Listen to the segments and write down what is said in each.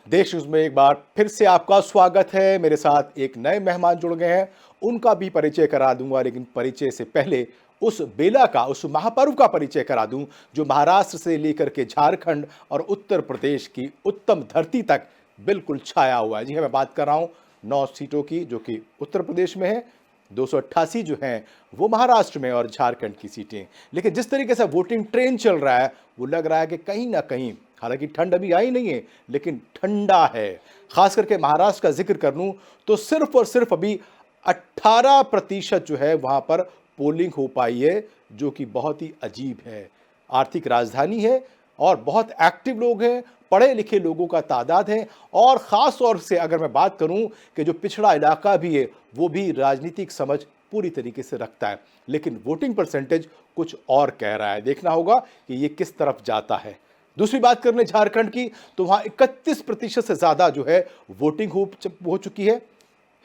देश न्यूज़ में एक बार फिर से आपका स्वागत है। मेरे साथ एक नए मेहमान जुड़ गए हैं, उनका भी परिचय करा दूंगा, लेकिन परिचय से पहले उस बेला का, उस महापर्व का परिचय करा दूं जो महाराष्ट्र से लेकर के झारखंड और उत्तर प्रदेश की उत्तम धरती तक बिल्कुल छाया हुआ है। जी हाँ, मैं बात कर रहा हूं 9 सीटों की, जो कि उत्तर प्रदेश में है, 288 जो हैं वो महाराष्ट्र में और झारखंड की सीटें। लेकिन जिस तरीके से वोटिंग ट्रेन चल रहा है, वो लग रहा है कि कहीं ना कहीं, हालांकि ठंड अभी आई नहीं है, लेकिन ठंडा है। खास करके महाराष्ट्र का जिक्र कर लूं तो सिर्फ और सिर्फ अभी 18% जो है वहां पर पोलिंग हो पाई है, जो कि बहुत ही अजीब है। आर्थिक राजधानी है और बहुत एक्टिव लोग हैं, पढ़े लिखे लोगों का तादाद है, और ख़ास तौर से अगर मैं बात करूं कि जो पिछड़ा इलाका भी है वो भी राजनीतिक समझ पूरी तरीके से रखता है। लेकिन वोटिंग परसेंटेज कुछ और कह रहा है, देखना होगा कि ये किस तरफ जाता है। दूसरी बात करने झारखंड की, तो वहां 31% से ज़्यादा जो है वोटिंग हो चुकी है।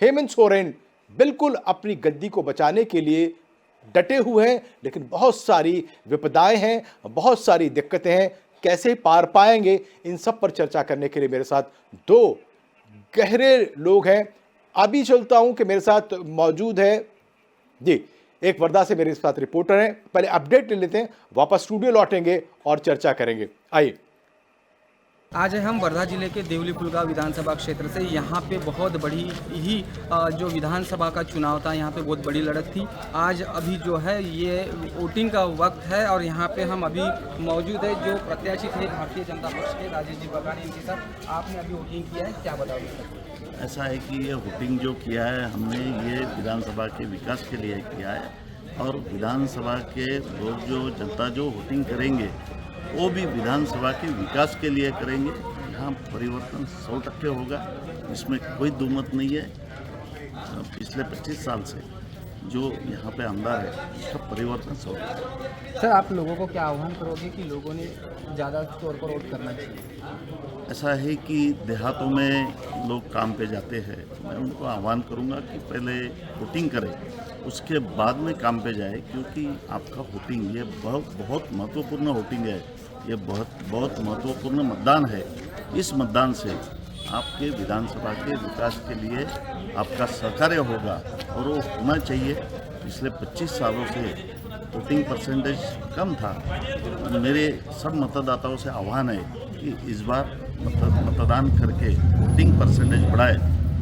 हेमंत सोरेन बिल्कुल अपनी गद्दी को बचाने के लिए डटे हुए हैं, लेकिन बहुत सारी विपदाएं हैं, बहुत सारी दिक्कतें हैं। कैसे पार पाएंगे, इन सब पर चर्चा करने के लिए मेरे साथ दो गहरे लोग हैं। अभी चलता हूं कि मेरे साथ मौजूद है जी, एक वर्धा से मेरे साथ रिपोर्टर हैं। पहले अपडेट ले लेते हैं, वापस स्टूडियो लौटेंगे और चर्चा करेंगे। आइए। आज हम वर्धा जिले के देवली फुलगांव विधानसभा क्षेत्र से। यहाँ पे बहुत बड़ी ही जो विधानसभा का चुनाव था, यहाँ पे बहुत बड़ी लड़त थी। आज अभी जो है ये वोटिंग का वक्त है और यहाँ पे हम अभी मौजूद है जो प्रत्याशी थे भारतीय जनता पक्ष के राजेश जी बगानी। इनके साथ आपने अभी वोटिंग किया है, क्या बताओगे? ऐसा है कि ये वोटिंग जो किया है हमने, ये विधानसभा के विकास के लिए किया है, और विधानसभा के लोग जो जनता जो वोटिंग करेंगे वो भी विधानसभा के विकास के लिए करेंगे। यहाँ परिवर्तन 100% होगा, इसमें कोई दुमत नहीं है। पिछले 25 साल से जो यहाँ पे आमदार है उसका परिवर्तन 100%। सर, आप लोगों को क्या आह्वान करोगे कि लोगों ने ज़्यादा तौर पर वोट करना चाहिए? ऐसा है कि देहातों में लोग काम पे जाते हैं, मैं उनको आह्वान करूंगा कि पहले वोटिंग करें, उसके बाद में काम पे जाए, क्योंकि आपका वोटिंग ये बहुत महत्वपूर्ण वोटिंग है, ये बहुत महत्वपूर्ण मतदान है। इस मतदान से आपके विधानसभा के विकास के लिए आपका सहकार्य होगा, और वो होना चाहिए। पिछले 25 सालों से वोटिंग परसेंटेज कम था। मेरे सब मतदाताओं से आह्वान है कि इस बार मतदान करके वोटिंग परसेंटेज बढ़ाए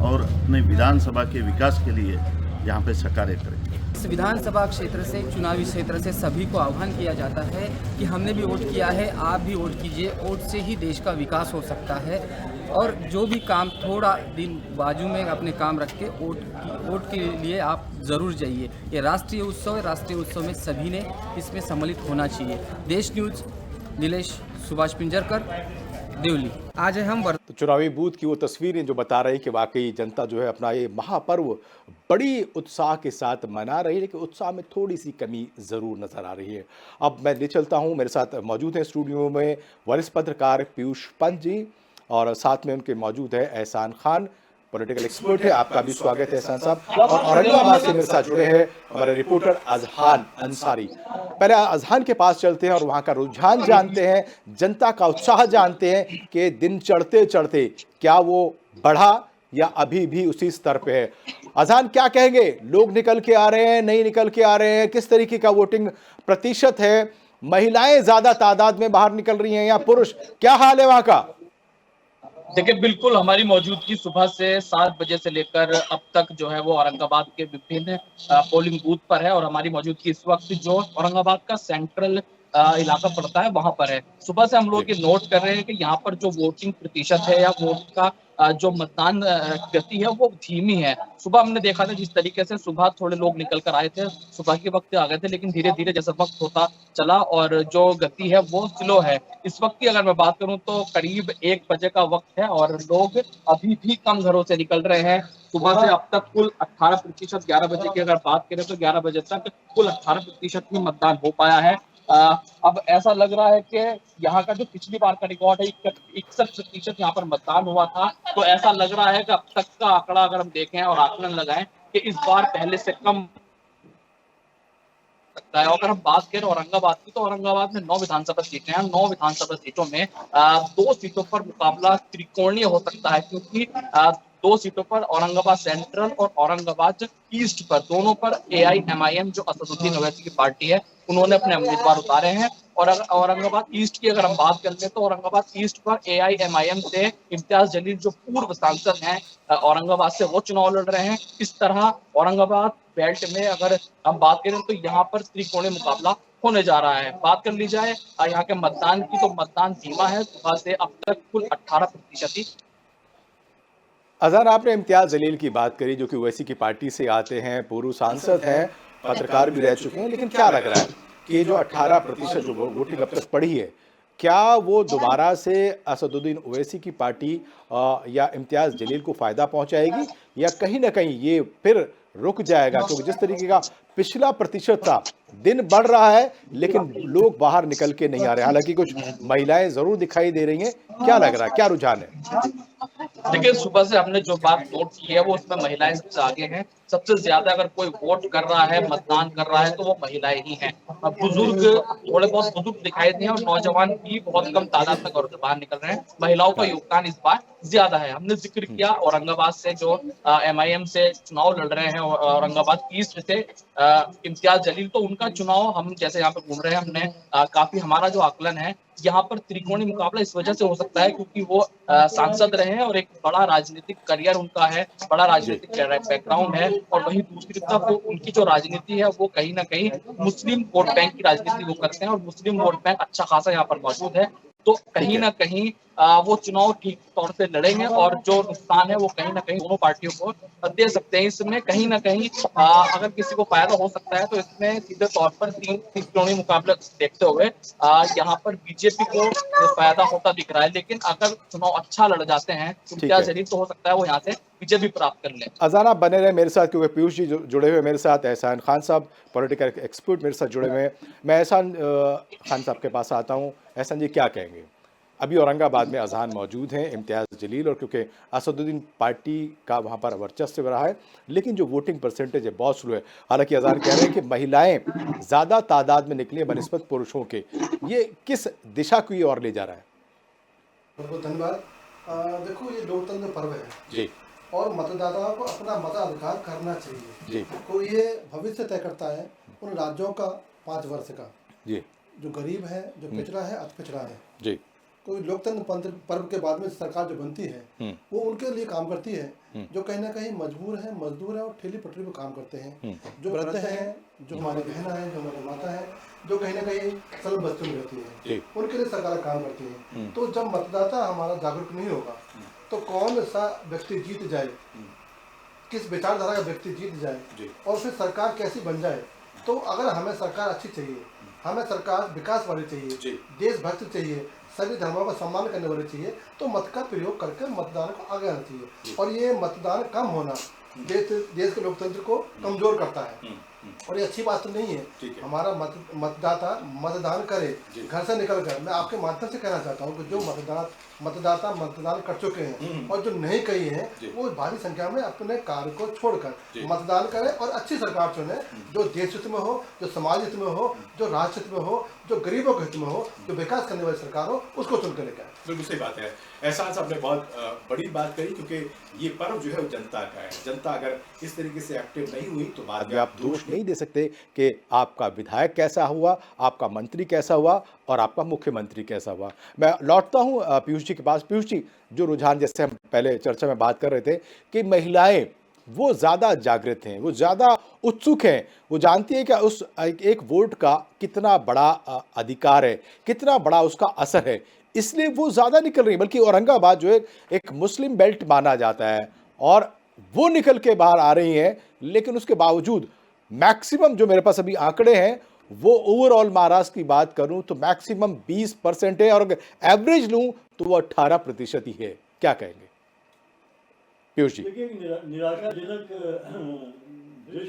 और अपने विधानसभा के विकास के लिए यहाँ पे सहकार्य करें। इस विधानसभा क्षेत्र से, चुनावी क्षेत्र से सभी को आह्वान किया जाता है कि हमने भी वोट किया है, आप भी वोट कीजिए। वोट से ही देश का विकास हो सकता है, और जो भी काम थोड़ा दिन बाजू में अपने काम रख के वोट के लिए आप ज़रूर जाइए। ये राष्ट्रीय उत्सव है, राष्ट्रीय उत्सव में सभी ने इसमें सम्मिलित होना चाहिए। देश न्यूज़, नीलेश सुभाष पिंजरकर, देवली। आज हम तो चुनावी बूथ की वो तस्वीरें जो बता रही कि वाकई जनता जो है अपना ये महापर्व बड़ी उत्साह के साथ मना रही है, लेकिन उत्साह में थोड़ी सी कमी ज़रूर नज़र आ रही है। अब मैं ले चलता हूँ, मेरे साथ मौजूद हैं स्टूडियो में वरिष्ठ पत्रकार पीयूष पंत जी, और साथ में उनके मौजूद है एहसान खान, पॉलिटिकल एक्सपर्ट है। आपका भी स्वागत है एहसान साहब। और औरंगाबाद से मेरे साथ जुड़े हैं हमारे रिपोर्टर अजहान अंसारी। पहले अजहान के पास चलते हैं और वहां का रुझान जानते हैं, जनता का उत्साह जानते हैं कि दिन चढ़ते चढ़ते क्या वो बढ़ा या अभी भी उसी स्तर पे है। अजहान, क्या कहेंगे? लोग निकल के आ रहे हैं, नहीं निकल के आ रहे हैं? किस तरीके का वोटिंग प्रतिशत है? महिलाएं ज्यादा तादाद में बाहर निकल रही हैं या पुरुष? क्या हाल है वहां का? देखिए, बिल्कुल हमारी मौजूदगी सुबह से 7 बजे से लेकर अब तक जो है वो औरंगाबाद के विभिन्न पोलिंग बूथ पर है, और हमारी मौजूदगी इस वक्त जो औरंगाबाद का सेंट्रल इलाका पड़ता है वहां पर है। सुबह से हम लोग ये नोट कर रहे हैं कि यहाँ पर जो वोटिंग प्रतिशत है या वोट का जो मतदान गति है वो धीमी है। सुबह हमने देखा था जिस तरीके से सुबह थोड़े लोग निकल कर आए थे, सुबह के वक्त आ गए थे, लेकिन धीरे धीरे जैसा वक्त होता चला और जो गति है वो स्लो है। इस वक्त की अगर मैं बात करूं तो करीब 1 बजे का वक्त है और लोग अभी भी कम घरों से निकल रहे हैं। सुबह से अब तक कुल 18%, 11 बजे की अगर बात करें तो 11 बजे तक कुल 18% ही मतदान हो पाया है। अब ऐसा लग रहा है कि यहाँ का जो पिछली बार का रिकॉर्ड है 61% यहाँ पर मतदान हुआ था, तो ऐसा लग रहा है कि अब तक का आंकड़ा अगर हम देखें और आकलन लगाएं कि इस बार पहले से कम सकता है। अगर हम बात करें औरंगाबाद की, तो औरंगाबाद में 9 विधानसभा सीटें हैं। 9 विधानसभा सीटों में 2 सीटों पर मुकाबला त्रिकोणीय हो सकता है, क्योंकि 2 सीटों पर औरंगाबाद सेंट्रल और औरंगाबाद ईस्ट पर, दोनों पर AIMIM जो असदुद्दीन ओवैसी की पार्टी है, उन्होंने अपने उम्मीदवार उतारे हैं। और अगर औरंगाबाद ईस्ट की अगर हम बात कर लें, तो औरंगाबाद ईस्ट पर AIMIM से इम्तियाज जलील जो पूर्व सांसद हैं औरंगाबाद से, वो चुनाव लड़ रहे हैं। इस तरह औरंगाबाद बेल्ट में अगर हम बात करें तो यहाँ पर त्रिकोणीय मुकाबला होने जा रहा है। बात कर ली जाए यहाँ के मतदान की, तो मतदान धीमा है। सुबह से अब तक कुल 18% ही। अजहर, आपने इम्तियाज जलील की बात करी, जो कि ओवैसी की पार्टी से आते हैं, पूर्व सांसद हैं, पत्रकार भी रह चुके हैं, लेकिन क्या लग रहा है कि ये जो 18% जो वोटिंग अब तक पड़ी है, क्या वो दोबारा से असदुद्दीन ओवैसी की पार्टी या इम्तियाज जलील को फायदा पहुंचाएगी, या कहीं ना कहीं ये फिर रुक जाएगा? क्योंकि जिस तरीके का पिछला प्रतिशत था, दिन बढ़ रहा है लेकिन लोग बाहर निकल के नहीं आ रहे। हालांकि कुछ महिलाएं जरूर दिखाई दे रही हैं। क्या लग रहा है, क्या रुझान है? देखिए, सुबह से हमने जो बात नोट की है वो उसमें महिलाएं सबसे आगे हैं। सबसे ज्यादा अगर कोई वोट कर रहा है, मतदान कर रहा है, तो वो महिलाएं ही हैं। बुजुर्ग, थोड़े बहुत बुजुर्ग दिखाई दे, और नौजवान भी बहुत कम तादाद में घर से बाहर निकल रहे हैं। महिलाओं का योगदान इस बार ज्यादा है। हमने जिक्र किया औरंगाबाद से जो MIM से चुनाव लड़ रहे हैं, औरंगाबाद ईस्ट से इम्तियाज जलील, तो उनका चुनाव हम जैसे यहाँ पे घूम रहे हैं, हमने काफी, हमारा जो आकलन है, यहाँ पर त्रिकोणीय मुकाबला इस वजह से हो सकता है क्योंकि वो सांसद रहे हैं और एक बड़ा राजनीतिक करियर उनका है, बड़ा राजनीतिक बैकग्राउंड है। और वहीं दूसरी तरफ उनकी जो राजनीति है वो कहीं ना कहीं मुस्लिम वोट बैंक की राजनीति वो करते हैं, और मुस्लिम वोट बैंक अच्छा खासा यहाँ पर मौजूद है। तो कहीं ना कहीं वो चुनाव ठीक तौर से लड़ेंगे, और जो नुकसान है वो कहीं ना कहीं दोनों पार्टियों को दे सकते हैं। इसमें कहीं ना कहीं अगर किसी को फायदा हो सकता है तो इसमें सीधे तौर पर त्रिकोणीय मुकाबला देखते हुए यहाँ पर बीजेपी को फायदा होता दिख रहा है। लेकिन अगर चुनाव अच्छा लड़ जाते हैं तो इम्तियाज जलील, तो हो सकता है वो यहाँ से बीजेपी प्राप्त कर ले। अजान, आप बने रहे मेरे साथ, क्योंकि पीयूष जी जुड़े हुए मेरे साथ, एहसान खान साहब पॉलिटिकल एक्सपर्ट मेरे साथ जुड़े हुए हैं। मैं एहसान खान साहब के पास आता हूँ। एहसान जी, क्या कहेंगे? अभी औरंगाबाद में अजहान मौजूद हैं, इम्तियाज जलील, और क्योंकि असदुद्दीन पार्टी का वहाँ पर वर्चस्व रहा है, लेकिन जो वोटिंग परसेंटेज है बहुत स्लो है। हालांकि अजहान कह रहे हैं कि महिलाएं ज़्यादा तादाद में निकली बनिस्बत पुरुषों के। ये किस दिशा की ओर ले जा रहा है? बहुत बहुत धन्यवाद। देखो, ये लोकतंत्र पर्व है जी, और मतदाताओं को अपना मताधिकार करना चाहिए जी, तो ये भविष्य तय करता है उन राज्यों का 5 वर्ष का, जी, जो गरीब है, जो पिछड़ा है, अति पिछड़ा है। जी, कोई लोकतंत्र पर्व के बाद में सरकार जो बनती है वो उनके लिए काम करती है जो कहीं ना कहीं मजबूर है, मजदूर है और ठेली पटरी पर काम करते हैं, जो वृद्ध हैं, जो हमारी बहना है, जो हमारी माता है, जो कहीं ना कहीं स्लम बस्तियों में रहती है, उनके लिए सरकार काम करती है। तो जब मतदाता हमारा जागरूक नहीं होगा तो कौन सा व्यक्ति जीत जाए, किस विचारधारा का व्यक्ति जीत जाए, और फिर सरकार कैसी बन जाए। तो अगर हमें सरकार अच्छी चाहिए, हमें सरकार विकास वाली चाहिए, देशभक्त चाहिए, सभी धर्मों का सम्मान करने वाली चाहिए, तो मत का प्रयोग करके मतदान को आगे आना चाहिए। और ये मतदान कम होना देश के लोकतंत्र को कमजोर करता है, और ये अच्छी बात तो नहीं है। हमारा मतदाता मतदान करे घर से निकल कर। मैं आपके माध्यम से कहना चाहता हूँ कि जो मतदाता मतदान कर चुके हैं और जो नहीं किए हैं, वो भारी संख्या में अपने कार्य को छोड़कर मतदान करें और अच्छी सरकार चुने, जो देश हित में हो, जो समाज हित में हो, जो राष्ट्र हित में हो, जो गरीबों के हित में हो, जो विकास करने वाली सरकार हो, उसको चुन कर लेकर। बिल्कुल सही बात है। एहसान साहब ने बहुत बड़ी बात कही, क्योंकि ये पर्व जो है वो जनता का है। जनता अगर इस तरीके से एक्टिव नहीं हुई तो बाद में आप दोष नहीं दे सकते कि आपका विधायक कैसा हुआ, आपका मंत्री कैसा हुआ और आपका मुख्यमंत्री कैसा हुआ। मैं लौटता हूँ पीयूष जी के पास। पीयूष जी, जो रुझान, जैसे हम पहले चर्चा में बात कर रहे थे कि महिलाएं वो ज़्यादा जागृत हैं, वो ज़्यादा उत्सुक हैं, वो जानती है कि उस एक वोट का कितना बड़ा अधिकार है, कितना बड़ा उसका असर है, इसलिए वो ज़्यादा निकल रही है। बल्कि औरंगाबाद जो है एक मुस्लिम बेल्ट माना जाता है और वो निकल के बाहर आ रही हैं, लेकिन उसके बावजूद मैक्सिमम जो मेरे पास अभी आंकड़े हैं वो ओवरऑल महाराष्ट्र की बात करूं तो मैक्सिमम 20% है, और अगर एवरेज लूं तो वो 18% ही है। क्या कहेंगे पीयूष जी? निराशाजनक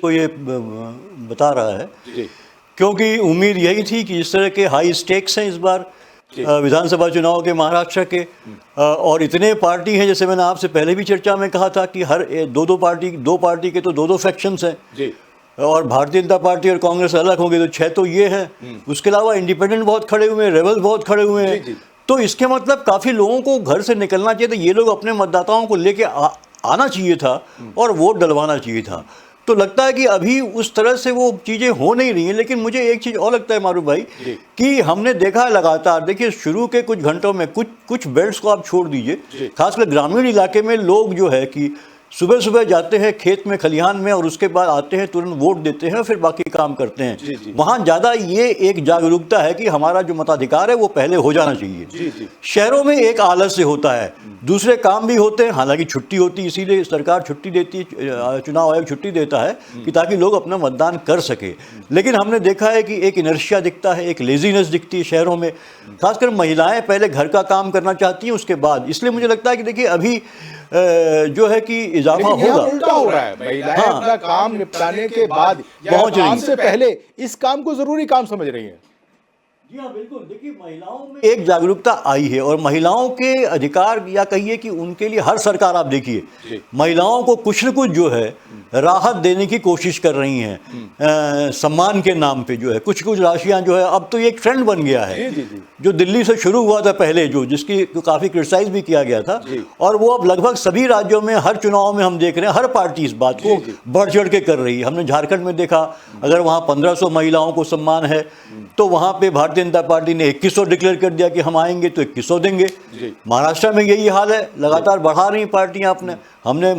को ये बता रहा है जी, क्योंकि उम्मीद यही थी कि इस तरह के हाई स्टेक्स हैं इस बार विधानसभा चुनाव के महाराष्ट्र के, और इतने पार्टी हैं, जैसे मैंने आपसे पहले भी चर्चा में कहा था कि हर दो पार्टी के तो दो फैक्शंस हैं। जी, और भारतीय जनता पार्टी और कांग्रेस अलग होंगे तो 6 तो ये है। उसके अलावा इंडिपेंडेंट बहुत खड़े हुए हैं, रेबल बहुत खड़े हुए हैं। तो इसके मतलब काफ़ी लोगों को घर से निकलना चाहिए था, ये लोग अपने मतदाताओं को लेके आना चाहिए था और वोट डलवाना चाहिए था। तो लगता है कि अभी उस तरह से वो चीज़ें हो नहीं रही हैं। लेकिन मुझे एक चीज़ और लगता है मारूफ भाई कि हमने देखा है लगातार, देखिए शुरू के कुछ घंटों में कुछ बेल्ट्स को आप छोड़ दीजिए, खासकर ग्रामीण इलाके में लोग जो है कि सुबह सुबह जाते हैं खेत में, खलिहान में, और उसके बाद आते हैं, तुरंत वोट देते हैं और फिर बाकी काम करते हैं। वहाँ ज़्यादा ये एक जागरूकता है कि हमारा जो मताधिकार है वो पहले हो जाना चाहिए। शहरों में एक आलस्य होता है, दूसरे काम भी होते हैं, हालांकि छुट्टी होती है, इसीलिए सरकार छुट्टी देती है, चुनाव आयोग छुट्टी देता है कि ताकि लोग अपना मतदान कर सके। लेकिन हमने देखा है कि एक इनर्शिया दिखता है, एक लेजीनेस दिखती है शहरों में, खासकर महिलाएं पहले घर का काम करना चाहती हैं उसके बाद। इसलिए मुझे लगता है कि देखिए अभी जो है कि इजाफा होगा। उल्टा हो रहा है, महिलाएं अपना काम निपटाने के बाद पहुंच काम से पहले इस काम को जरूरी काम समझ रही हैं। जी हाँ बिल्कुल, देखिए महिलाओं में एक जागरूकता आई है और महिलाओं के अधिकार या कहिए कि उनके लिए हर सरकार आप देखिए महिलाओं को कुछ न कुछ जो है राहत देने की कोशिश कर रही हैं। सम्मान के नाम पे जो है कुछ राशियां जो है, अब तो ये एक ट्रेंड बन गया है जो दिल्ली से शुरू हुआ था पहले, जिसकी काफ़ी क्रिटिसाइज भी किया गया था, और वो अब लगभग सभी राज्यों में हर चुनाव में हम देख रहे हैं हर पार्टी इस बात को बढ़ चढ़ के कर रही है। हमने झारखंड में देखा, अगर वहाँ 1500 महिलाओं को सम्मान है तो वहाँ पे भारतीय जनता पार्टी ने 2100 डिक्लेयर कर दिया कि हम आएंगे तो 2100 देंगे। महाराष्ट्र में यही हाल है, लगातार बढ़ा रही पार्टियां अपने, हमने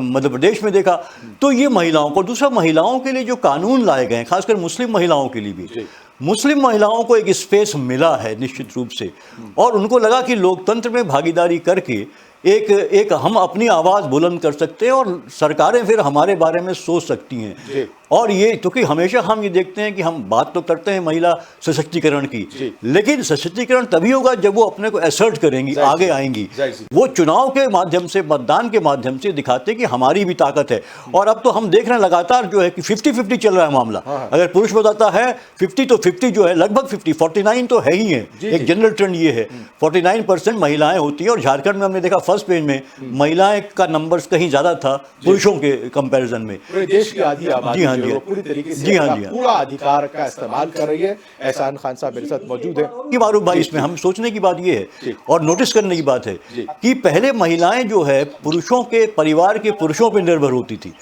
मध्य प्रदेश में देखा। तो ये महिलाओं को, दूसरा महिलाओं के लिए जो कानून लाए गए हैं, खासकर मुस्लिम महिलाओं के लिए भी, मुस्लिम महिलाओं को एक स्पेस मिला है निश्चित रूप से, और उनको लगा कि लोकतंत्र में भागीदारी करके एक हम अपनी आवाज़ बुलंद कर सकते हैं और सरकारें फिर हमारे बारे में सोच सकती हैं। और ये क्योंकि हमेशा हम ये देखते हैं कि हम बात तो करते हैं महिला सशक्तिकरण की, लेकिन सशक्तिकरण तभी होगा जब वो अपने को असर्ट करेंगी, आगे आएंगी, वो चुनाव के माध्यम से, मतदान के माध्यम से दिखाते हैं कि हमारी भी ताकत है। और अब तो हम देख रहे हैं लगातार जो है कि 50-50 चल रहा है मामला। अगर पुरुष बताता है 50 तो 50 जो है लगभग 49 तो है ही है। एक जनरल ट्रेंड ये है 49% महिलाएं होती हैं, और झारखंड में हमने देखा फर्स्ट पेज में महिलाएं का नंबर्स कहीं ज्यादा था पुरुषों के कंपैरिजन में। पूरे देश की आधी आबादी जी हाँ, पूरी तरीके से पूरा अधिकार का इस्तेमाल कर रही है। एहसान खान साहब मेरे साथ मौजूद है। कि मारूफ भाई, इसमें हम सोचने की बात ये है और नोटिस करने की बात है कि पहले महिलाएं जो है पुरुषों के परिवार के पुरुषों पर निर्भर होती थी,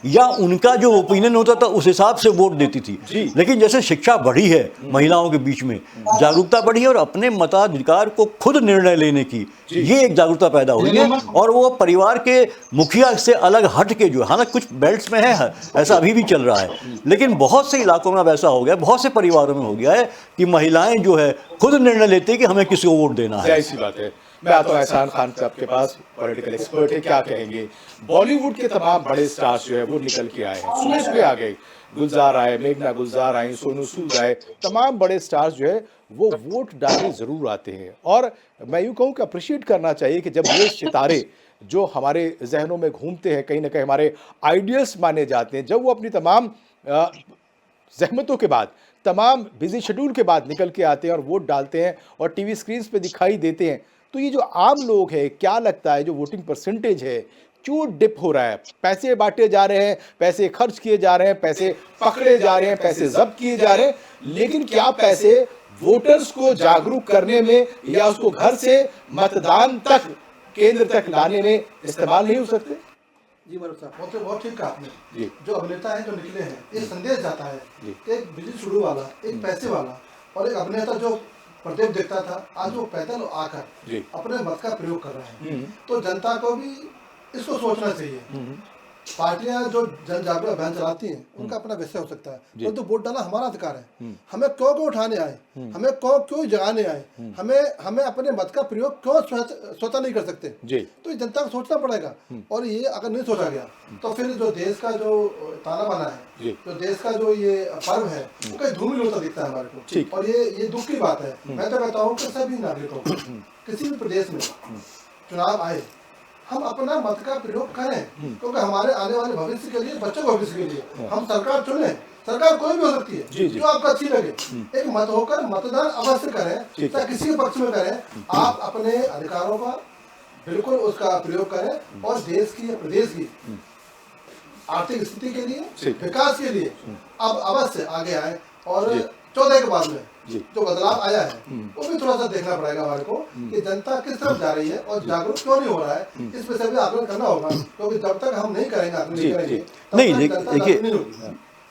या उनका जो ओपिनियन होता था उस हिसाब से वोट देती थी। लेकिन जैसे शिक्षा बढ़ी है, महिलाओं के बीच में जागरूकता बढ़ी है और अपने मताधिकार को खुद निर्णय लेने की ये एक जागरूकता पैदा हुई है, और वो परिवार के मुखिया से अलग हट के जो, हालांकि कुछ बेल्ट्स में है ऐसा अभी भी चल रहा है, लेकिन बहुत से इलाकों में अब ऐसा हो गया, बहुत से परिवारों में हो गया है कि महिलाएं जो है खुद निर्णय लेती है कि हमें किसी को वोट देना है। ऐसी बात है। मैं आता हूं एहसान खान साहब के पास, पॉलिटिकल एक्सपर्ट है, क्या कहेंगे? बॉलीवुड के तमाम बड़े स्टार्स जो है वो निकल के आए हैं, सुबह सुबह आ गए, गुलजार आए, मेघना गुलजार आई, सोनू सूद आए, तमाम बड़े स्टार्स जो है वो वोट डालने जरूर आते हैं। और मैं यूँ कहूँ कि अप्रिशिएट करना चाहिए कि जब ये सितारे जो हमारे जहनों में घूमते हैं, कहीं ना कहीं हमारे आइडियल्स माने जाते हैं, जब वो अपनी तमाम जहमतों के बाद, तमाम बिजी शेड्यूल के बाद निकल के आते हैं और वोट डालते हैं और टीवी स्क्रीन पे दिखाई देते हैं, तो ये जो आम लोग हैं, क्या लगता है जो वोटिंग परसेंटेज है क्यों डिप हो रहा है? पैसे बांटे जा रहे हैं, पैसे खर्च किए जा रहे हैं, पैसे पकड़े जा रहे हैं, पैसे जब्त किए जा रहे हैं, लेकिन क्या पैसे वोटर्स को जागरूक करने में या उसको घर से मतदान तक, केंद्र तक लाने में इस्तेमाल नहीं हो सकते? जी मारूफ साहब, बहुत ठीक कहा आपने। जो अभिनेता है जो निकले हैं, एक संदेश जाता है, एक बिजली शुरू वाला, एक पैसे वाला, और एक अभिनेता जो प्रदीप देखता था, आज वो पैदल आकर अपने मत का प्रयोग कर रहे हैं। तो जनता को भी इसको सोचना चाहिए। पार्टियां जो जन जागरूक अभियान चलाती हैं उनका अपना विषय हो सकता है, परंतु वोट डालना हमारा अधिकार है। हमें क्यों उठाने आए, हमें क्यों जगाने आए, हमें अपने मत का प्रयोग क्यों स्वतः नहीं कर सकते? तो ये जनता को सोचना पड़ेगा। और ये अगर नहीं सोचा गया तो फिर जो देश का जो ताना बाना है, जो देश का जो ये पर्व है, वो कहीं धूमिल होता दिखता है हमारे को। और ये दुख की बात है। मैं तो कहता हूँ कि सभी नागरिकों को किसी भी प्रदेश में चुनाव आए, हम अपना मत का प्रयोग करें, क्योंकि हमारे आने वाले भविष्य के लिए, बच्चों के भविष्य के लिए हम सरकार चुने। सरकार कोई भी हो सकती है जो आपको अच्छी लगे, एक मत होकर मतदान अवश्य करें, चाहे किसी के पक्ष में करें। आप अपने अधिकारों का बिल्कुल उसका प्रयोग करें और देश की या प्रदेश की आर्थिक स्थिति के लिए, ठीक। विकास के लिए अब अवश्य आगे आए। और 14 के बाद में जो बदलाव आया है वो भी थोड़ा सा देखना पड़ेगा हमारे को कि जनता किस तरफ जा रही है और जागरूक क्यों नहीं हो रहा है, इस विषय भी आकलन करना होगा। क्योंकि जब तक हम नहीं करेंगे, आकलन नहीं करेंगे, तब नहीं, तक जनता देखिए, जागरूक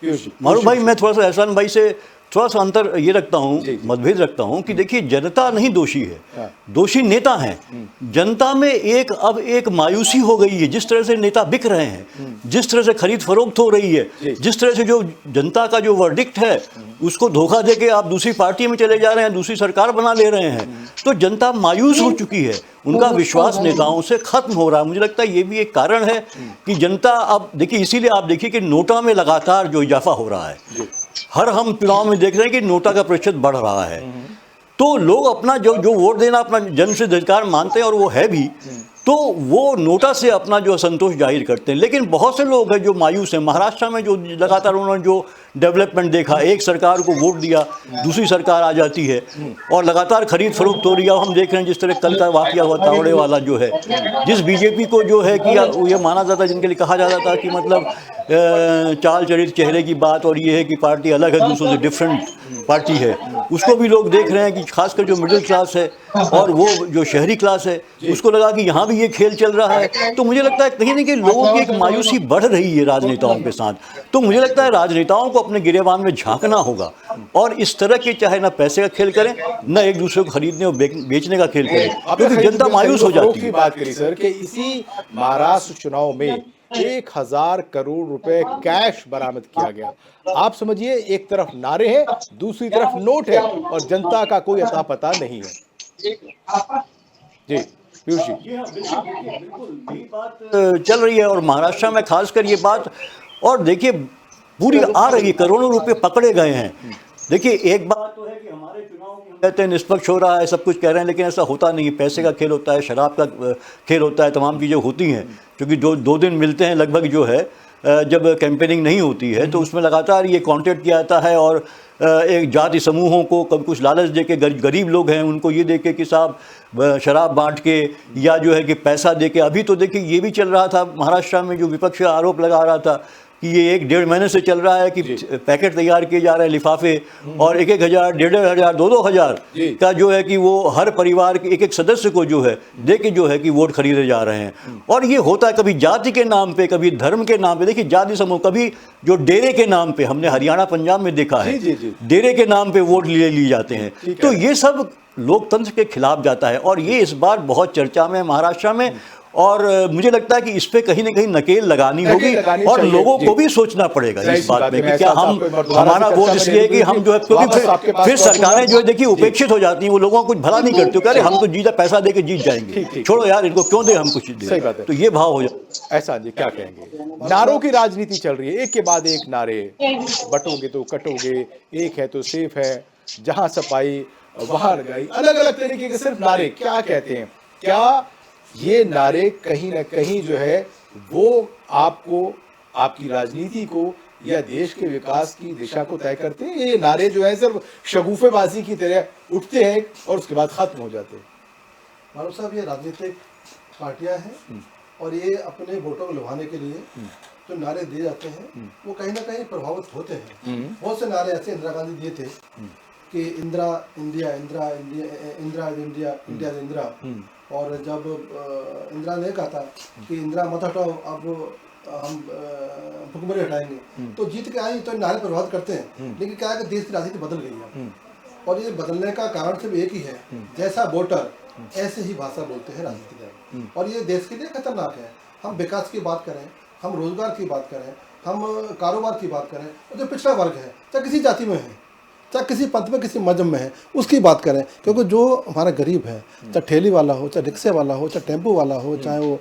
नहीं होगी। मारूफ भाई, मैं थोड़ा सा एहसान भाई से थोड़ा सा अंतर ये रखता हूँ, मतभेद रखता हूँ कि देखिए, जनता नहीं दोषी है, दोषी नेता हैं। जनता में अब एक मायूसी हो गई है, जिस तरह से नेता बिक रहे हैं, जिस तरह से खरीद फरोख्त हो रही है, जिस तरह से जो जनता का जो वर्डिक्ट है उसको धोखा दे के आप दूसरी पार्टी में चले जा रहे हैं, दूसरी सरकार बना ले रहे हैं, तो जनता मायूस हो चुकी है, उनका विश्वास नेताओं से खत्म हो रहा है। मुझे लगता है ये भी एक कारण है कि जनता अब देखिए, इसीलिए आप देखिए कि नोटा में लगातार जो इजाफा हो रहा है, हर हम चुनाव में देख रहे हैं कि नोटा का प्रतिशत बढ़ रहा है, तो लोग अपना जो वोट देना अपना जन से अधिकार मानते हैं और वो है भी, तो वो नोटा से अपना जो असंतोष जाहिर करते हैं। लेकिन बहुत से लोग हैं जो मायूस हैं। महाराष्ट्र में जो लगातार उन्होंने जो डेवलपमेंट देखा, एक सरकार को वोट दिया, दूसरी सरकार आ जाती है और लगातार खरीद फरोख्त हो रही है। हम देख रहे हैं जिस तरह कल का वाकया हुआ तावड़े वाला जो है, जिस बीजेपी को जो है कि ये माना जाता है, जिनके लिए कहा जाता था कि मतलब चाल चरित चेहरे की बात और ये है कि पार्टी अलग है, दूसरों से डिफरेंट पार्टी है, उसको भी लोग देख रहे हैं कि खासकर जो मिडिल क्लास है और वो जो शहरी क्लास है, उसको लगा कि यहाँ भी ये खेल चल रहा है। तो मुझे लगता है कहीं ना कहीं लोगों की एक मायूसी बढ़ रही है राजनेताओं के साथ। तो मुझे लगता है राजनेताओं को अपने गिरेबान में झांकना होगा और इस तरह के चाहे ना पैसे का खेल करें, न एक दूसरे को खरीदने और बेचने का खेल करें, क्योंकि जनता मायूस हो जाती है। बात करी सर कि इसी महाराष्ट्र चुनाव में 1000 करोड़ रुपए कैश बरामद किया गया। आप समझिए, एक तरफ नारे हैं, दूसरी तरफ नोट है और जनता का कोई अता पता नहीं है। जी पीयूष जी, बिल्कुल यही बात चल रही है और महाराष्ट्र में खासकर ये बात, और देखिए पूरी आ रही है, करोड़ों रुपए पकड़े गए हैं। देखिए, एक बात तो है कि हमारे चुनाव की हम कहते हैं निष्पक्ष हो रहा है, सब कुछ कह रहे हैं, लेकिन ऐसा होता नहीं है। पैसे का खेल होता है, शराब का खेल होता है, तमाम चीज़ें होती हैं, क्योंकि दो दिन मिलते हैं लगभग जो है, जब कैंपेनिंग नहीं होती है तो उसमें लगातार ये कॉन्टेक्ट किया जाता है और एक जाति समूहों को कभी कुछ लालच दे के, गरीब लोग हैं उनको ये दे के कि साहब शराब बांट के या जो है कि पैसा दे के। अभी तो देखिए ये भी चल रहा था महाराष्ट्र में, जो विपक्ष आरोप लगा रहा था कि ये 1-1.5 महीने से चल रहा है कि पैकेट तैयार किए जा रहे हैं, लिफाफे, और 1,000, 1,500, 2,000 का जो है कि वो हर परिवार के एक सदस्य को जो है दे के जो है कि वोट खरीदे जा रहे हैं। और ये होता है कभी जाति के नाम पे, कभी धर्म के नाम पे। देखिए, जाति समूह, कभी जो डेरे के नाम पे, हमने हरियाणा पंजाब में देखा है, डेरे के नाम पे वोट लिए जाते हैं। तो ये सब लोकतंत्र के खिलाफ जाता है और ये इस बार बहुत चर्चा में है महाराष्ट्र में। और मुझे लगता है कि इस पे कहीं ना कहीं नकेल लगानी होगी और लोगों को भी सोचना पड़ेगा इस बात में कि क्या हमारा वोट इसलिए कि हम जो है, क्योंकि फिर सरकारें जो है देखिए उपेक्षित हो जाती हैं, वो लोगों को कुछ भला नहीं करती, अरे हम तो जीता पैसा दे के जीत जाएंगे, छोड़ो यार इनको क्यों दे हम कुछ दे। तो ये भाव हो जाता। ऐसा जी क्या कहेंगे, नारों की राजनीति चल रही है, एक के बाद एक नारे, बटोगे तो कटोगे, एक है तो सेफ है, जहां सफाई वहां लगाई, अलग अलग तरीके के सिर्फ नारे। क्या कहते हैं, क्या ये नारे कहीं ना कहीं जो है वो आपको, आपकी राजनीति को या देश के विकास की दिशा को तय करते हैं? ये नारे जो है सिर्फ शगुफेबाजी की तरह उठते हैं और उसके बाद खत्म हो जाते हैं। मानव साहब, ये राजनीतिक पार्टियां हैं और ये अपने वोटों को लुभाने के लिए जो नारे दिए जाते हैं वो कहीं ना कहीं प्रभावित होते हैं। बहुत से नारे ऐसे इंदिरा गांधी दिए थे कि Indira India, Indira India, Indira India, India Indira. और जब इंदिरा ने कहा था कि इंदिरा मत हटाओ, अब हम भुखमरी हटाएंगे, तो जीत के आई, तो नारे प्रभावित करते हैं। लेकिन क्या है कि देश की राजनीति बदल गई है और ये बदलने का कारण सिर्फ एक ही है, जैसा वोटर ऐसे ही भाषा बोलते हैं राजनीतिक, और ये देश के लिए खतरनाक है। हम विकास की बात करें, हम रोजगार की बात करें, हम कारोबार की बात करें, और जो पिछड़ा वर्ग है, चाहे किसी जाति में है, चाहे किसी पंथ में, किसी मजहब में है, उसकी बात करें, क्योंकि जो हमारा गरीब है, चाहे ठेली वाला हो, चाहे रिक्शे वाला हो, चाहे टेम्पो वाला हो, चाहे वो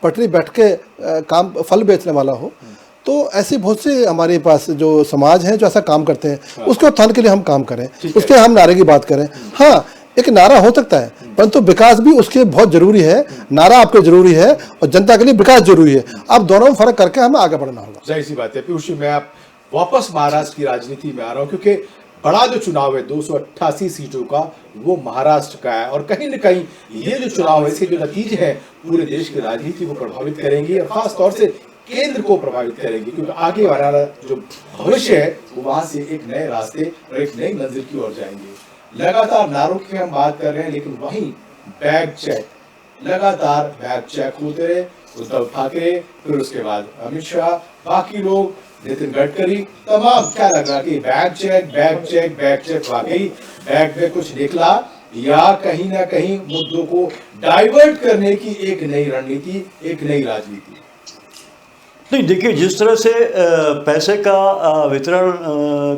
पटरी बैठ के काम फल बेचने वाला हो, तो ऐसे बहुत से हमारे पास जो समाज हैं जो ऐसा काम करते हैं, उसके उत्थान के लिए हम काम करें, उसके हम नारे की बात करें। हाँ, एक नारा हो सकता है, परंतु विकास भी उसके बहुत जरूरी है। नारा आपके जरूरी है और जनता के लिए विकास जरूरी है। अब दोनों में फर्क करके हमें आगे बढ़ना होगा। जाहिर सी बात है पीयूष जी, मैं आप वापस महाराष्ट्र की राजनीति में आ रहा हूं, क्योंकि बड़ा जो चुनाव है 288 सीटों का, वो महाराष्ट्र का है और कहीं न कहीं ये जो चुनाव है, इसके जो नतीजे हैं पूरे देश की राजनीति को प्रभावित करेंगे और खास तौर से केंद्र को प्रभावित करेगी, क्योंकि आगे वाला जो भविष्य है वो वहां से एक नए रास्ते और एक नई मंजिल की ओर जाएंगे। लगातार नारों की हम बात कर रहे हैं, लेकिन वहीं बैग चेक, लगातार बैग चेक होते रहे। उद्धव ठाकरे, फिर उसके बाद अमित शाह, बाकी लोग, नितिन गडकरी, तमाम, क्या लगा कि bag check bag check bag check, वाकई बैग में कुछ निकला या कहीं ना कहीं मुद्दों को डाइवर्ट करने की एक नई रणनीति, एक नई राजनीति? नहीं, देखिए, जिस तरह से पैसे का वितरण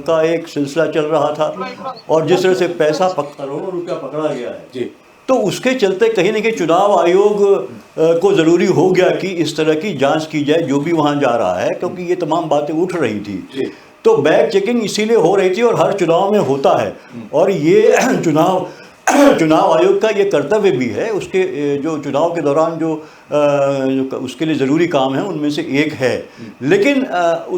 का एक सिलसिला चल रहा था और जिस तरह से पैसा करोड़ों रुपया पकड़ा गया है जी, तो उसके चलते कहीं ना कहीं चुनाव आयोग को ज़रूरी हो गया कि इस तरह की जांच की जाए जो भी वहाँ जा रहा है, क्योंकि ये तमाम बातें उठ रही थी। जी। तो बैग चेकिंग इसीलिए हो रही थी और हर चुनाव में होता है, और ये चुनाव आयोग का ये कर्तव्य भी है। उसके जो चुनाव के दौरान जो उसके लिए ज़रूरी काम है उनमें से एक है। लेकिन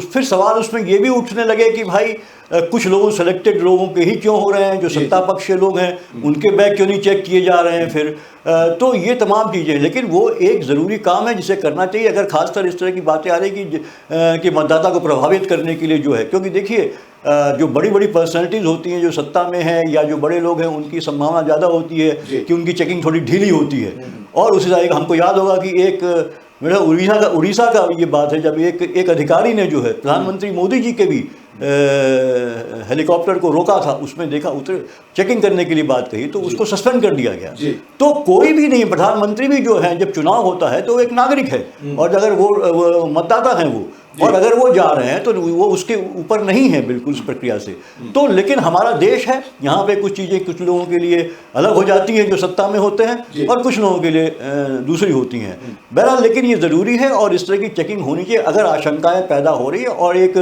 फिर सवाल उसमें ये भी उठने लगे कि भाई कुछ लोगों, सेलेक्टेड लोगों के ही क्यों हो रहे हैं, जो सत्ता पक्ष के लोग हैं उनके बैग क्यों नहीं चेक किए जा रहे हैं फिर। तो ये तमाम चीज़ें हैं, लेकिन वो एक ज़रूरी काम है जिसे करना चाहिए। अगर खासकर इस तरह की बातें आ रही कि मतदाता को प्रभावित करने के लिए जो है, क्योंकि देखिए जो बड़ी बड़ी पर्सनैलिटीज़ होती हैं जो सत्ता में हैं या जो बड़े लोग हैं, उनकी संभावना ज़्यादा होती है कि उनकी चेकिंग थोड़ी ढीली होती है। और उसी तरह हमको याद होगा कि एक मेरा उड़ीसा का ये बात है, जब एक अधिकारी ने जो है प्रधानमंत्री मोदी जी के भी हेलीकॉप्टर को रोका था, उसमें देखा चेकिंग करने के लिए बात कही तो उसको सस्पेंड कर दिया गया। तो कोई भी नहीं, प्रधानमंत्री भी जो है, जब चुनाव होता है तो वो एक नागरिक है, और अगर वो मतदाता हैं वो, और अगर वो जा रहे हैं तो वो उसके ऊपर नहीं है बिल्कुल इस प्रक्रिया से। तो लेकिन हमारा देश है, यहाँ पे कुछ चीज़ें कुछ लोगों के लिए अलग हो जाती हैं जो सत्ता में होते हैं, और कुछ लोगों के लिए दूसरी होती हैं। बहरहाल लेकिन ये ज़रूरी है और इस तरह की चेकिंग होनी चाहिए अगर आशंकाएं पैदा हो रही है, और एक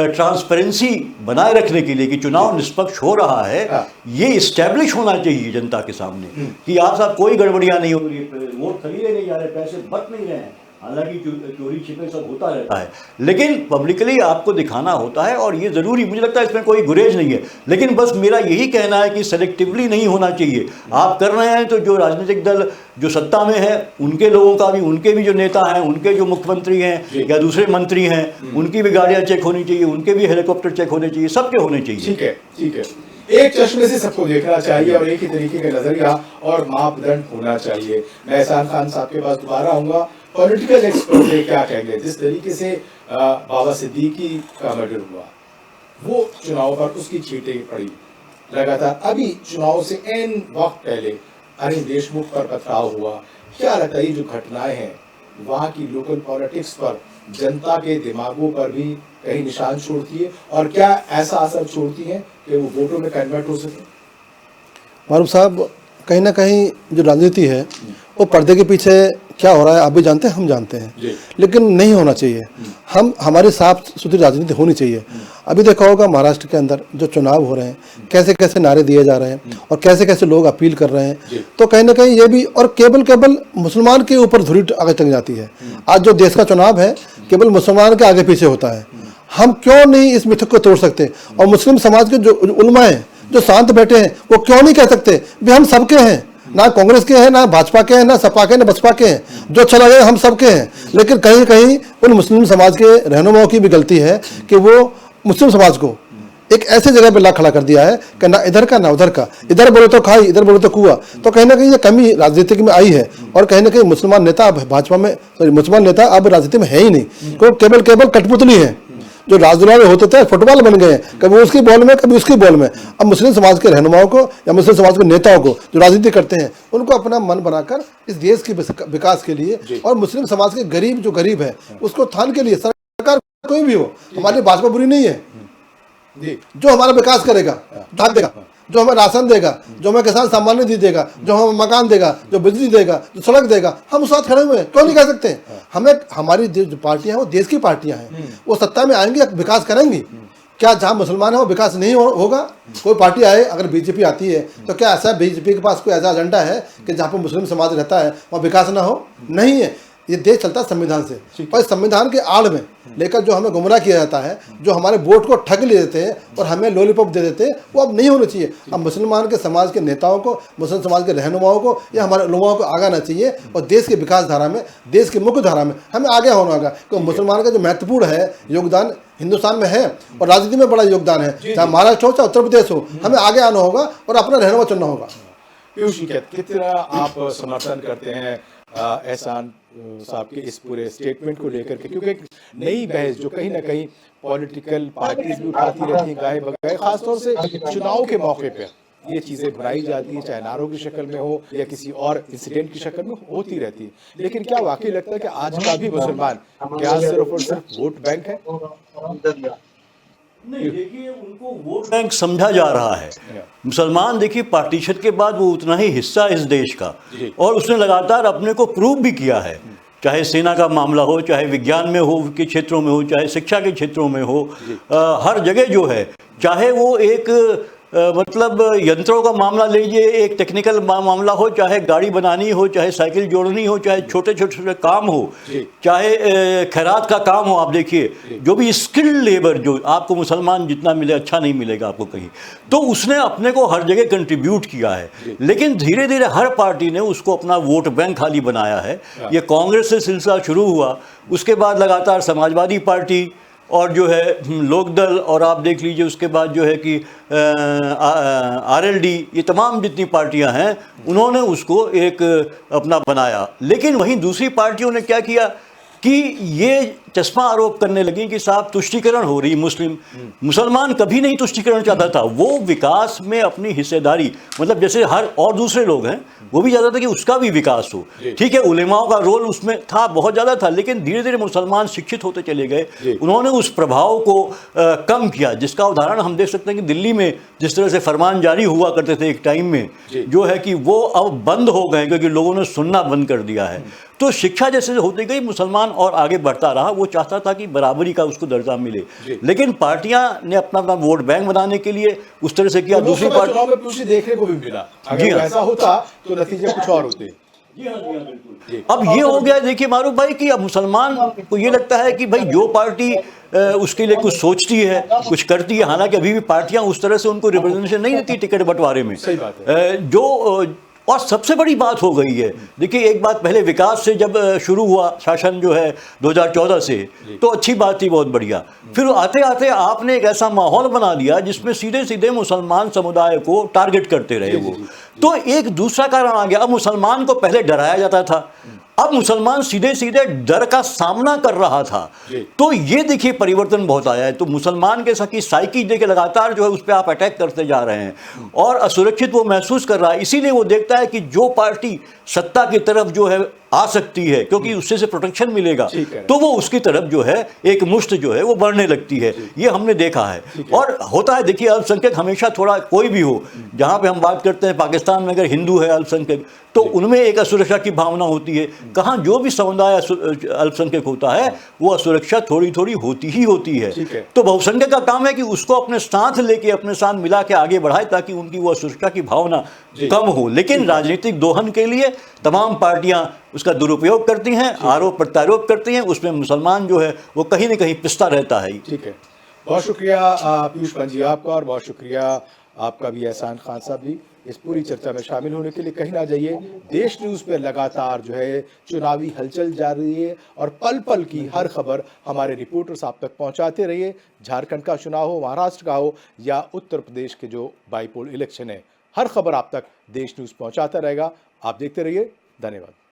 ट्रांसपेरेंसी बनाए रखने के लिए कि चुनाव निष्पक्ष हो रहा है, ये इस्टेब्लिश होना चाहिए जनता के सामने कि आप साहब कोई गड़बड़ियाँ नहीं हो रही है, वोट खरीदे नहीं जा रहे, पैसे बच नहीं रहे हैं। हालांकि चोरी छिपे सब होता रहता है, लेकिन पब्लिकली आपको दिखाना होता है, और ये ज़रूरी, मुझे लगता है इसमें कोई गुरेज नहीं है। लेकिन बस मेरा यही कहना है कि सेलेक्टिवली नहीं होना चाहिए। आप कर रहे हैं तो जो राजनीतिक दल जो सत्ता में है उनके लोगों का भी, उनके भी जो नेता हैं, उनके जो मुख्यमंत्री हैं या दूसरे मंत्री हैं, उनकी भी गाड़ियाँ चेक होनी चाहिए, उनके भी हेलीकॉप्टर चेक होने चाहिए, सबके होने चाहिए। ठीक है, ठीक है। एक चश्मे से सबको देखना चाहिए और एक ही तरीके का नजरिया और मापदंड होना चाहिए। मैं एहसान खान साहब के पास दोबारा आऊंगा। पॉलिटिकल एक्सपर्ट क्या कहेंगे, जिस तरीके से बाबा सिद्दीकी का मर्डर हुआ, वो चुनाव पर उसकी चीटें पड़ी लगातार, अभी चुनाव से एन वक्त पहले अनिल देशमुख पर पथराव हुआ, क्या लगता है ये जो घटनाएं हैं वहाँ की लोकल पॉलिटिक्स पर, जनता के दिमागों पर भी कहीं निशान छोड़ती है, और क्या ऐसा असर छोड़ती है कि वो वोटों में कन्वर्ट हो सके? मारूफ साहब, कहीं ना कहीं जो राजनीति है वो पर्दे के पीछे क्या हो रहा है आप भी जानते हैं, हम जानते हैं, लेकिन नहीं होना चाहिए। हमारी साफ सुथरी राजनीति होनी चाहिए। अभी देखा होगा महाराष्ट्र के अंदर जो चुनाव हो रहे हैं, कैसे कैसे नारे दिए जा रहे हैं और कैसे कैसे लोग अपील कर रहे हैं, तो कहीं ना कहीं ये भी, और केवल मुसलमान के ऊपर धुरी आगे टंग जाती है। आज जो देश का चुनाव है केवल मुसलमान के आगे पीछे होता है। हम क्यों नहीं इस मिथक को तोड़ सकते, और मुस्लिम समाज के जो उलमा हैं जो शांत बैठे हैं वो क्यों नहीं कह सकते भी हम सबके हैं, ना कांग्रेस के हैं, ना भाजपा के हैं, ना सपा के, ना बसपा के हैं, जो अच्छा लगे हम सबके हैं। लेकिन कहीं कहीं उन मुस्लिम समाज के रहनुमाओं की भी गलती है कि वो मुस्लिम समाज को एक ऐसे जगह पे ला खड़ा कर दिया है कि ना इधर का ना उधर का, इधर बोले तो खाई, इधर बोले तो कुआ। तो कहीं ना कहीं ये कमी राजनीति में आई है, और कहीं ना कहीं मुसलमान नेता अब भाजपा में, मुसलमान नेता अब राजनीति में है ही नहीं, क्योंकि केवल कठपुतली है। जो राजदुला में होते थे फुटबॉल बन गए हैं, कभी उसकी बॉल में कभी उसकी बॉल में। अब मुस्लिम समाज के रहनुमाओं को या मुस्लिम समाज के नेताओं को जो राजनीति करते हैं उनको अपना मन बनाकर इस देश के विकास के लिए और मुस्लिम समाज के गरीब जो गरीब है उसको उत्थान के लिए, सरकार कोई भी हो, हमारी भाजपा बुरी नहीं है, जो हमारा विकास करेगा, ढाक देगा, जो हमें राशन देगा, जो हमें किसान सम्मान निधि देगा, जो हमें मकान देगा, जो बिजली देगा, जो सड़क देगा, हम उस साथ खड़े हुए हैं। क्यों नहीं कह सकते? हमें, हमारी जो पार्टियां हैं वो देश की पार्टियां हैं, वो सत्ता में आएंगी, विकास करेंगी। क्या जहाँ मुसलमान है वो विकास नहीं होगा? कोई पार्टी आए, अगर बीजेपी आती है तो क्या ऐसा बीजेपी के पास कोई ऐसा एजेंडा है कि जहाँ पर मुस्लिम समाज रहता है वहाँ विकास ना हो? नहीं है। ये देश चलता है संविधान से, और इस संविधान के आड़ में लेकर जो हमें गुमराह किया जाता है, जो हमारे वोट को ठग ले देते हैं और हमें लॉलीपॉप दे देते हैं, वो अब नहीं होना चाहिए। अब मुसलमान के समाज के नेताओं को, मुस्लिम समाज के रहनुमाओं को या हमारे उलमाओं को आगे आना चाहिए और देश के विकास धारा में, देश की मुख्य धारा में हमें आगे होना होगा। क्योंकि मुसलमान का जो महत्वपूर्ण है योगदान हिंदुस्तान में है और राजनीति में बड़ा योगदान है, चाहे महाराष्ट्र हो चाहे उत्तर प्रदेश हो, हमें आगे आना होगा और अपना रहनुमा चुनना होगा। पीयूष जी, कितना आप समर्थन करते हैं एहसान साहब के इस पूरे स्टेटमेंट को लेकर के, क्योंकि एक नई बहस जो कहीं ना कहीं पॉलिटिकल पार्टीज भी उठाती रहती हैं गाहे बगाहे, खासतौर से चुनाव के मौके पे ये चीजें भुनाई जाती है, चाहे नारों की शक्ल में हो या किसी और इंसिडेंट की शक्ल में होती रहती है। लेकिन क्या वाकई लगता है कि आज का भी मुसलमान क्या सिर्फ और सिर्फ वोट बैंक है? नहीं, देखिए उनको वोट बैंक समझा जा रहा है। मुसलमान देखिए पार्टीशन के बाद वो उतना ही हिस्सा इस देश का, और उसने लगातार अपने को प्रूव भी किया है, चाहे सेना का मामला हो, चाहे विज्ञान में हो के क्षेत्रों में हो, चाहे शिक्षा के क्षेत्रों में हो, हर जगह जो है, चाहे वो एक मतलब यंत्रों का मामला लीजिए, एक टेक्निकल मामला हो, चाहे गाड़ी बनानी हो, चाहे साइकिल जोड़नी हो, चाहे छोटे छोटे काम हो, चाहे खैरात का काम हो, आप देखिए जो भी स्किल्ड लेबर जो आपको मुसलमान जितना मिले अच्छा नहीं मिलेगा आपको कहीं, तो उसने अपने को हर जगह कंट्रीब्यूट किया है। लेकिन धीरे धीरे हर पार्टी ने उसको अपना वोट बैंक खाली बनाया है। ये कांग्रेस से सिलसिला शुरू हुआ, उसके बाद लगातार समाजवादी पार्टी और जो है लोकदल, और आप देख लीजिए उसके बाद जो है कि आरएलडी, ये तमाम जितनी पार्टियां हैं उन्होंने उसको एक अपना बनाया। लेकिन वहीं दूसरी पार्टियों ने क्या किया कि ये चश्मा आरोप करने लगी कि साहब तुष्टीकरण हो रही मुस्लिम, मुसलमान कभी नहीं तुष्टीकरण चाहता था, वो विकास में अपनी हिस्सेदारी, मतलब जैसे हर और दूसरे लोग हैं वो भी चाहता था कि उसका भी विकास हो। ठीक है, उलेमाओं का रोल उसमें था, बहुत ज़्यादा था, लेकिन धीरे धीरे मुसलमान शिक्षित होते चले गए, उन्होंने उस प्रभाव को कम किया, जिसका उदाहरण हम देख सकते हैं कि दिल्ली में जिस तरह से फरमान जारी हुआ करते थे एक टाइम में, जो है कि वो अब बंद हो गए क्योंकि लोगों ने सुनना बंद कर दिया है। तो शिक्षा जैसे होती गई, मुसलमान और आगे बढ़ता रहा, वो चाहता था कि बराबरी का उसको दर्जा मिले। लेकिन पार्टियां ने अपना अपना वोट बैंक बनाने के लिए उस तरह से किया। दूसरी पार्टी देखने को भी मिला, अगर ऐसा होता तो नतीजे कुछ और होते। अब ये हो गया देखिए मारूफ भाई कि अब मुसलमान को ये लगता है कि भाई जो पार्टी उसके लिए कुछ सोचती है, कुछ करती है, हालांकि अभी भी पार्टियां उस तरह से उनको रिप्रेजेंटेशन नहीं देती टिकट बंटवारे में। सही बात है। जो और सबसे बड़ी बात हो गई है, देखिए एक बात पहले विकास से जब शुरू हुआ शासन जो है 2014 से, तो अच्छी बात थी, बहुत बढ़िया। फिर आते आते आपने एक ऐसा माहौल बना दिया जिसमें सीधे सीधे मुसलमान समुदाय को टारगेट करते रहे वो। तो एक दूसरा कारण आ गया, अब मुसलमान को पहले डराया जाता था, अब मुसलमान सीधे सीधे डर का सामना कर रहा था। तो ये देखिए परिवर्तन बहुत आया है। तो मुसलमान के साथ साइकी देखिए लगातार जो है उस पर आप अटैक करते जा रहे हैं और असुरक्षित वो महसूस कर रहा है। इसीलिए वो देखता है कि जो पार्टी सत्ता की तरफ जो है आ सकती है, क्योंकि उससे से प्रोटेक्शन मिलेगा, तो वो उसकी तरफ जो है एक मुश्त जो है वो बढ़ने लगती है। ये हमने देखा है और होता है। देखिए अल्पसंख्यक हमेशा थोड़ा, कोई भी हो, जहाँ पे हम बात करते हैं पाकिस्तान में अगर हिंदू है अल्पसंख्यक, तो उनमें एक असुरक्षा की भावना होती है। कहाँ जो भी समुदाय अल्पसंख्यक होता है वो असुरक्षा थोड़ी थोड़ी होती ही होती है। तो बहुसंख्यक का काम है कि उसको अपने साथ लेके, अपने साथ मिला के आगे बढ़ाए ताकि उनकी वो असुरक्षा की भावना कम हो। लेकिन राजनीतिक दोहन के लिए तमाम पार्टियां उसका दुरुपयोग करती हैं, आरोप प्रत्यारोप करती हैं, उसमें मुसलमान जो है वो कहीं न कहीं पिसता रहता है। ठीक है, बहुत शुक्रिया पीयूष पंजी आपका, और बहुत शुक्रिया आपका भी एहसान खान साहब भी इस पूरी चर्चा में शामिल होने के लिए। कहीं ना जाइए, देश न्यूज़ पे लगातार जो है चुनावी हलचल जारी है और पल पल की हर खबर हमारे रिपोर्टर्स आप तक पहुंचाते रहिए। झारखंड का चुनाव हो, महाराष्ट्र का हो या उत्तर प्रदेश के जो बाईपोल इलेक्शन है, हर खबर आप तक देश न्यूज़ पहुंचाता रहेगा। आप देखते रहिए। धन्यवाद।